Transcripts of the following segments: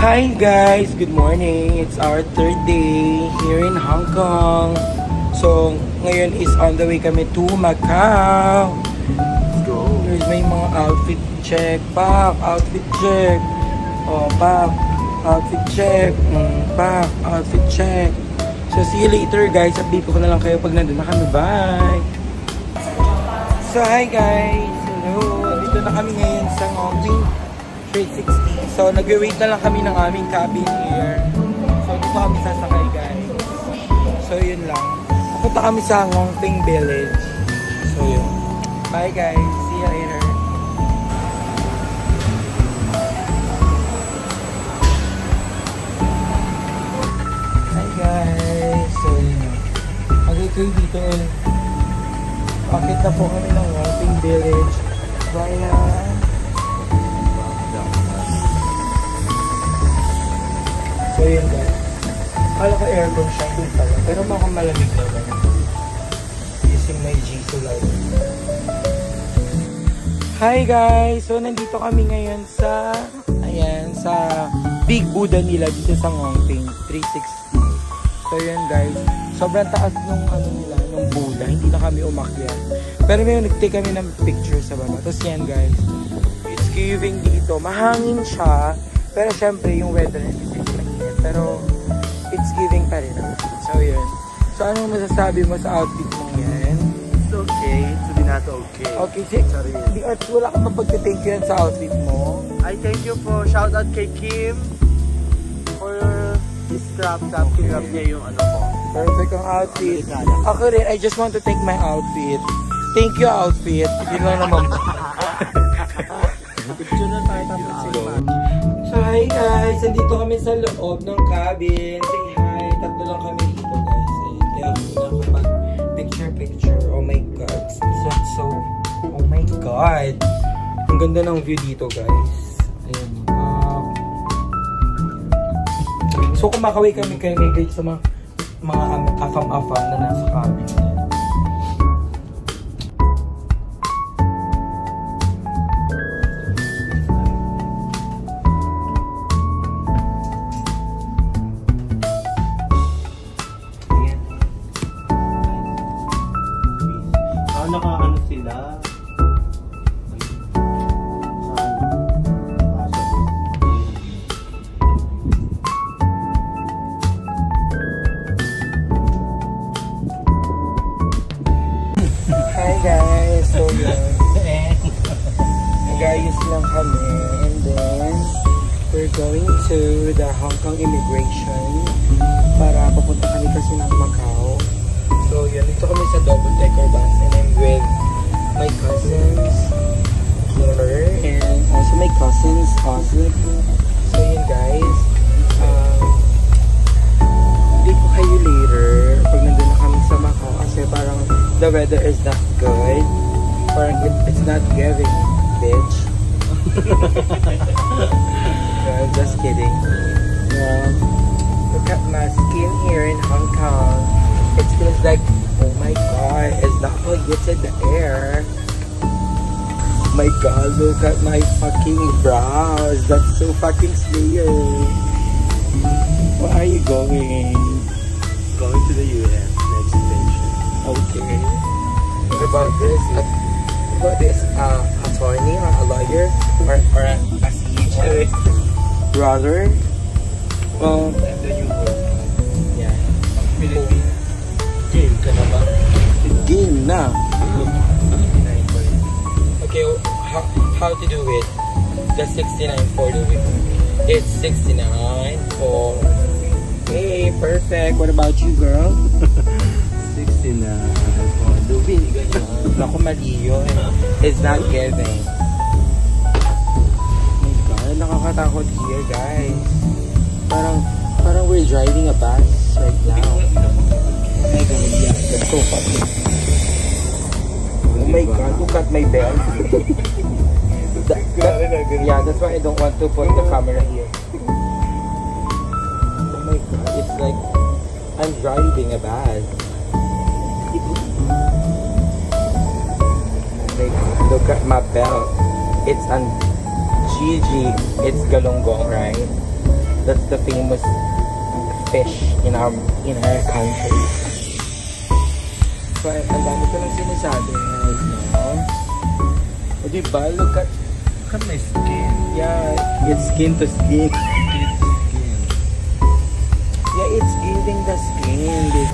Hi guys! Good morning! It's our third day here in Hong Kong. So, ngayon is on the way kami to Macau. Let's go! Here's my mga outfit check. Pak! Outfit check! Oh, pak! Outfit check! Pak! Outfit check! So, see you later guys. Update ko na lang kayo pag nandun na kami. Bye! So, hi guys! Hello! Dito na kami ngayon sa Ngongping 360. So, nag-wait na lang kami ng aming cabin here. So, dito kami sasakay, guys. So, yun lang. Pupunta kami sa Ngongping Village. So, yun. Bye, guys. See you later. Hi, guys. So, yun. Mag-ikay dito. Bakit na po kami ng Ngongping Village. Bye na. So yun guys, kala ko aircon siya, hindi pala, pero mukhang malamig naman. Using my Jisoo light. Hi guys! So nandito kami ngayon sa, ayan, sa Big Buddha nila dito sa Ngongping 360. So yun guys, sobrang taas nung ano nila, nung Buddha, hindi na kami umakyat. Pero may nag-take kami ng picture sa baba. Tapos yan guys, it's giving dito, mahangin siya, pero syempre yung weather is pero it's giving pa rin. So yun. So anong masasabi mo sa outfit mo yan? It's okay. To be not okay. Okay, sorry. Wala ka mapagte-thank you yan sa outfit mo. I thank you for shout out kay Kim for this crop niya yung ano po. Perfect ang outfit. Ako rin, I just want to thank my outfit. Thank you outfit. Yun lang naman. Picture na tayo tapos. So hi guys, nandito kami sa loob ng cabin. Say hi, tatlo lang kami dito guys. Ayun, kaya ako na ako mag picture. Oh my god, so oh my god. Ang ganda ng view dito guys. Ayun. So kumakaway kami kayo guys sa mga afam-afam na nasa cabin. Naka-ano sila. Hi guys, so yun. Nag-ayos lang kami and then we're going to the Hong Kong immigration para papunta kami kasi ng Macau. So yun, dito kami sa double-decker bus and I'm with my cousins Killer and also my cousins Osip. So yun guys, update ko kayo later pag nandun na kami sa Macau kasi parang the weather is not good. Parang it's not giving, bitch. No, I'm just kidding. Look at my skin here in Hong Kong. It feels like, oh my god, it's not polluted the air. My god, look at my fucking brows. That's so fucking slayer. Where are you going? Going to the US next station. Okay. What about this? Attorney or a lawyer or a CJ brother? Well, yeah. Philippines. Game ka na ba? Game na. Okay, how to do it? The 69 for the week. It's 69 for. Hey, perfect. What about you, girl? 69 for the week. Naku, mali yun. It's not giving. Oh my god, nakakatakot here, guys. Parang we're driving a bus right now. Oh my god, yeah, that's so funny. Oh my god, look at my belt. Yeah, that's why I don't want to put the camera here. Oh my god, it's like I'm driving a bus. Look at my belt. It's on Gigi. It's Galunggong, right? That's the famous fish in our country. So, ang dami ko lang sinasabi. No? O diba? Look at my skin. Yeah, it's skin to skin. Yeah, it's giving the skin.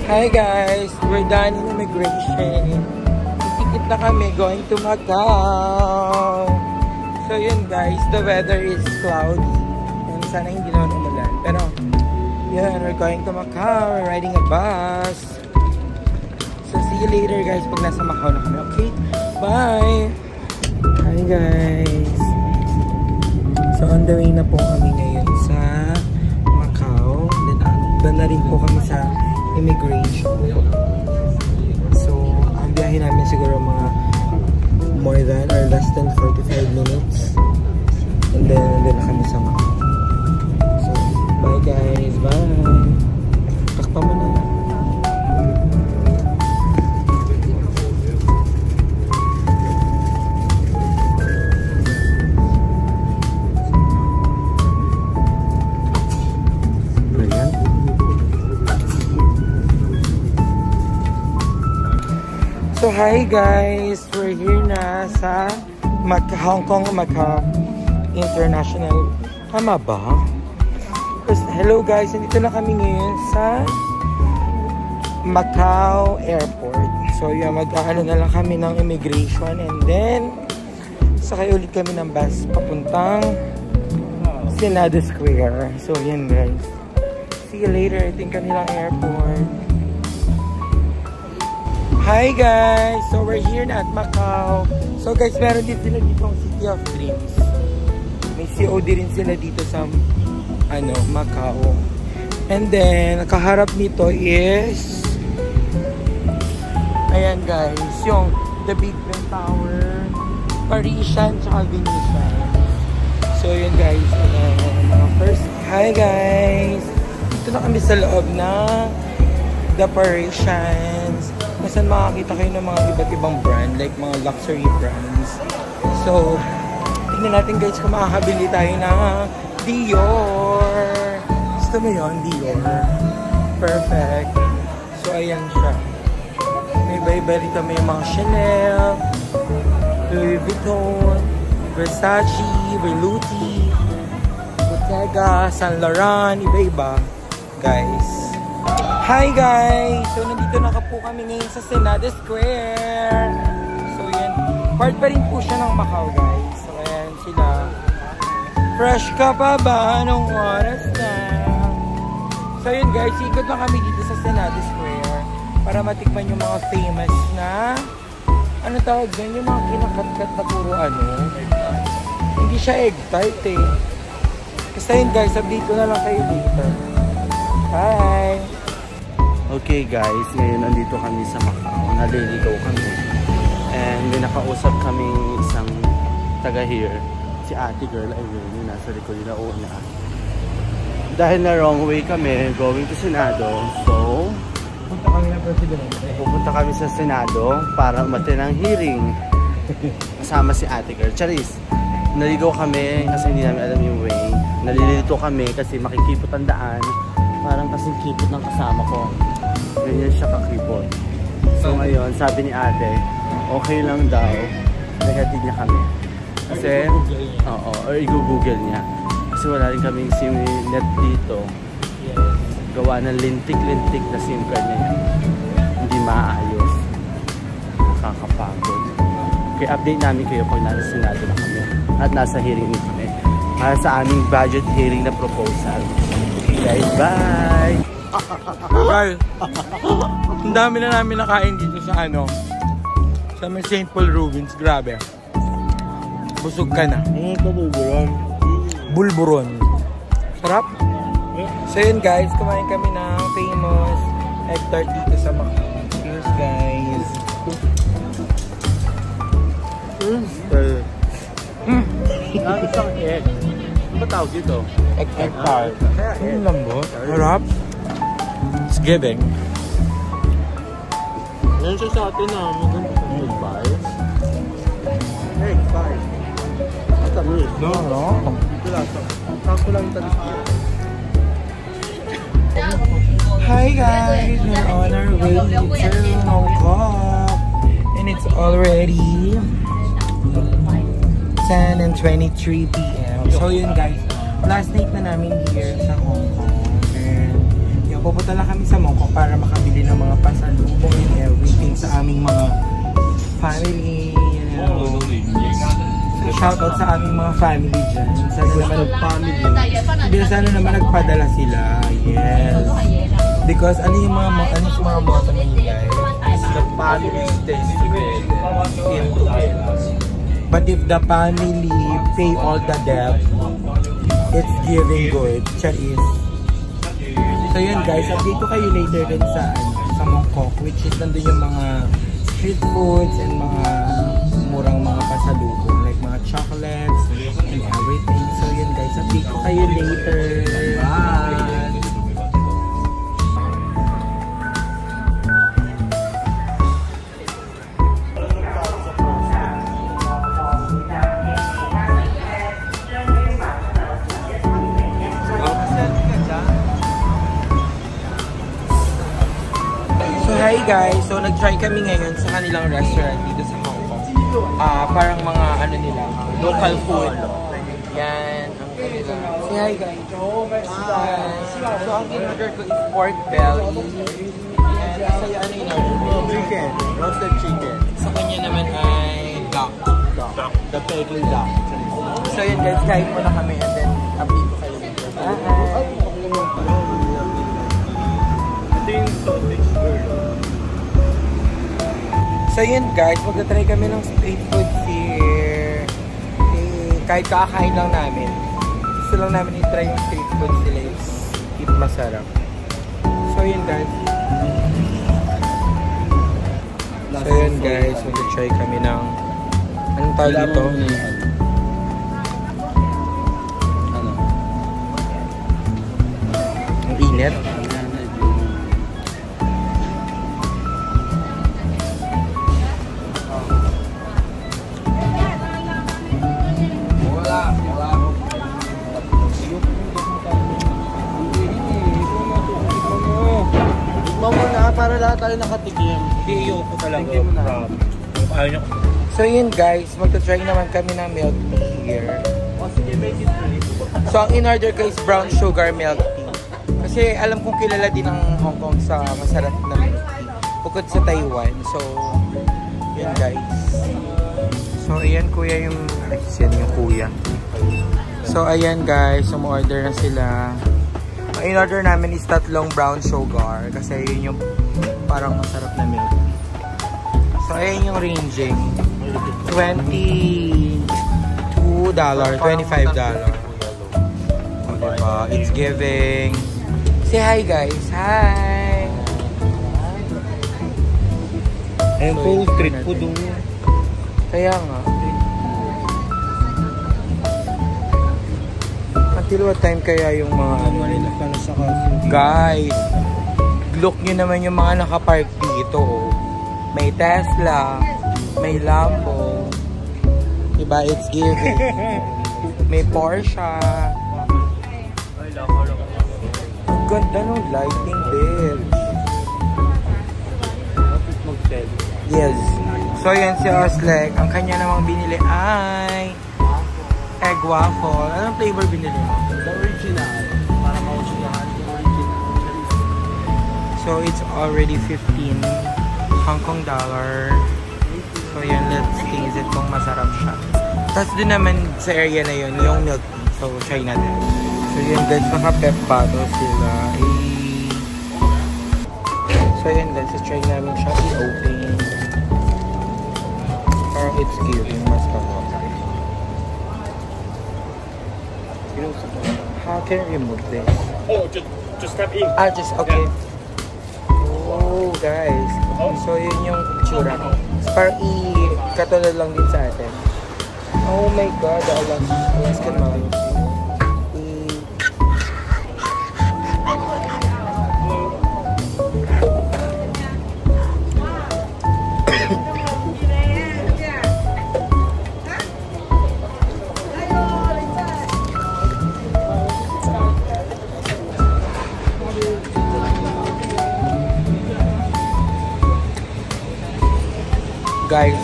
Hi guys, we're done in immigration. Titikit na kami going to Macau. So yun guys, the weather is cloudy. And sana hindi naman umulan. Pero yun, we're going to Macau. We're riding a bus. So see you later guys pag nasa Macau na kami. Okay, bye! Hi guys. So on the way na po kami ngayon sa Macau. Then na rin po kami sa immigration. So, ang biyahe namin siguro mga more than or less than 45 minutes. And then, nandun na kami sa Macau. So, bye guys. Bye! Takpa mo na. So hi guys, we're here na sa Hong Kong Macau International. Tama ba? Hello guys, nandito na kami ngayon sa Macau Airport. So yun, mag-aano na lang kami ng immigration and then sakay ulit kami ng bus papuntang Senado Square. So yun guys, see you later. I think kanilang airport. Hi guys! So we're here na at Macau. So guys, meron din sila dito ang City of Dreams. May COD rin sila dito sa Macau. And then, nakaharap nito is ayan guys, yung the Big Ben Tower, Parisian, tsaka Venetian. So yun guys, first, hi guys! Dito na kami sa loob na the Parisians. Masan makakita kayo ng mga iba't ibang brand, like mga luxury brands. So, tignan natin guys kung makakabili tayo ng Dior. Gusto mo yun, Dior? Perfect. So, ayan siya. May iba-iba rito, may mga Chanel, Louis Vuitton, Versace, Berluti, Bottega, Saint Laurent, iba-iba. Guys. Hi guys! So nandito na po kami ngayon sa Senado Square. So yan, part pa rin po siya ng Macau guys. So ayan sila. Fresh ka pa ba? Anong oras na? So yun guys, ikot na kami dito sa Senado Square para matikman yung mga famous na ano tawag dyan? Yung mga kinakat-kat na puro hindi siya egg tart eh. Kasi yun guys, update ko na lang kayo dito. Hi! Okay guys, ngayon nandito kami sa Macau. Naliligaw kami. And may nakausap kami isang taga here. Si ate girl, ayun, yung nasa likod na una. Dahil na wrong way kami, going to Senado. So, pupunta kami sa Senado para umattend ng hearing. Kasama si ate girl. Charis, naligaw kami kasi hindi namin alam yung way. Nalilito kami kasi makikipot ang daan. Parang kasing kipot ng kasama ko. Ganyan siya kakipot. So ngayon, sabi ni ate, okay lang daw. Naghatid niya kami. Kasi, oo, or i-google niya. Kasi wala rin kaming SIM net dito. Gawa ng lintik-lintik na SIM card niya. Hindi maayos. Nakakapagod. Okay, update namin kayo pag nasa Senado na kami. At nasa hearing na kami. Para sa aming budget hearing na proposal. Okay guys, bye! Guys, ang dami na namin nakain dito sa sa may St. Paul Ruins. Grabe. Busog ka na. Bulburon. Bulburon. Sarap. So yun guys, kumain kami ng famous egg tart dito sa Macau. Cheers guys. Isang egg. Ano ba tawag dito? Egg tart. Ang lambot. Harap. It's giving. Yan siya sa atin na maganda sa egg pie. Egg pie. Matamis. No. Dito lang. Ako lang talis dito. Hi guys! We're on our way to Hong Kong. And it's already 10:23 p.m. So yun guys, last night na namin here sa Hong Kong. And yun, pupunta lang kami sa Hong Kong para makabili ng mga pasalubong and everything sa aming mga family. You know. So shoutout sa aming mga family dyan. Sana naman sana naman nagpadala sila. Yes. Because ano yung mga motto ninyo guys? The family stays together. But if the family pay all the debt, it's giving good. Charis. So yun guys, update ko kayo later din sa Mongkok, which is nandun yung mga street foods and mga murang mga pasalubong, like mga chocolates and everything. So yun guys, update ko kayo later. Bye! Hi guys! So nag-try kami ngayon sa kanilang restaurant dito sa Hong Kong. Parang mga ano nila, local food. Yan, ang kanila. Say hi guys! So ang in-order ko is pork belly. And sa'yo ano in-order? Chicken. Roasted chicken. Sa kanya naman ay duck. The peking duck. So yun guys, kain muna kami and then update ko kayo later. Bye! Ito yung sausage girl. So yun guys, magta-try kami ng street food here. Kahit kakain lang namin. Gusto lang namin i-try yung street food sila. Yung masarap. So yun guys. So yun guys, magta-try kami ng anong tawag dito? Ano? Ang init. Para lahat tayo nakatikim. Hindi, yung ko talaga. Tingin mo na. Ayaw niyo. So yun guys, magta-try naman kami ng milk tea here. O sige, make it free. So ang in-order ko is brown sugar milk tea. Kasi alam kong kilala din ang Hong Kong sa masarap na milk tea. Bukod sa Taiwan. So, yun guys. So ayan kuya yung... Ay, yan yung kuya. So ayan guys, umorder na sila. Ang in-order namin is tatlong brown sugar. Kasi yun yung parang masarap na milk. So ayan yung ranging. $22, $25. O diba? It's giving. Say hi guys. Hi! Ayun po, street food doon. Kaya nga. Until what time kaya yung mga ano nila? Guys, look nyo naman yung mga nakapark dito. Oh. May Tesla, may Lambo. Diba? It's giving. May Porsche. Ang ganda ng lighting there. Yes. So yan si Oslek. Ang kanya namang binili ay egg waffle. Anong flavor binili mo? The original. Para ma-original. So it's already 15 Hong Kong dollar. So yan, let's taste it kung masarap siya. Tapos din naman sa area na yun, yung milk tea. So try natin. So yun guys, naka-pep bottle sila. So yun guys, try namin siya i-open. Parang it's giving mas kapag. How can I remove this? Oh, just tap in. Just okay. Oh, guys. So, yun yung itsura. Parang katulad lang din sa atin. Oh my God, alas ka naman. guys,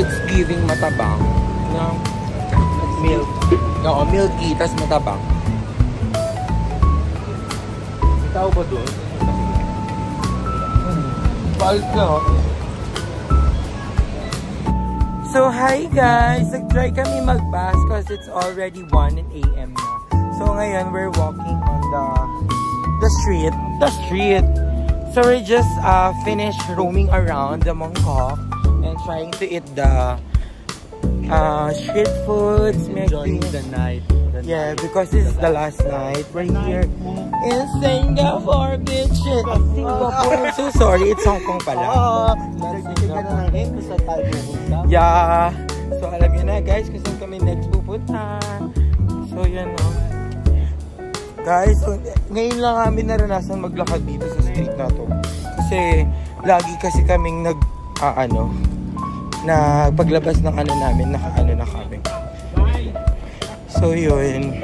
it's giving matabang. No? Milk. Oo, milky, tas matabang. May tao ba doon? Balik na, oh. So, hi guys! Nag-try kami mag-bath because it's already 1 a.m. na. So, ngayon, we're walking on the street. The street! So, we just finished roaming around the Mongkok and trying to eat the street foods. Enjoying the night. Yeah, because this is the last night. We're here in Singapore, bitch. Singapore. I'm so sorry. It's Hong Kong pala. Yeah. So, alam nyo na, guys, kung saan kami next pupunta. So, yan, no. Guys, so, ngayon lang namin naranasan maglakad dito sa street na to. Kasi, lagi kasi kaming paglabas ng namin, naka-ano na kami. So, yun.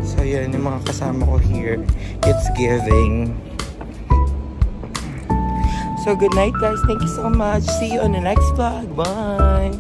So, yun, yung mga kasama ko here. It's giving. So, good night, guys. Thank you so much. See you on the next vlog. Bye!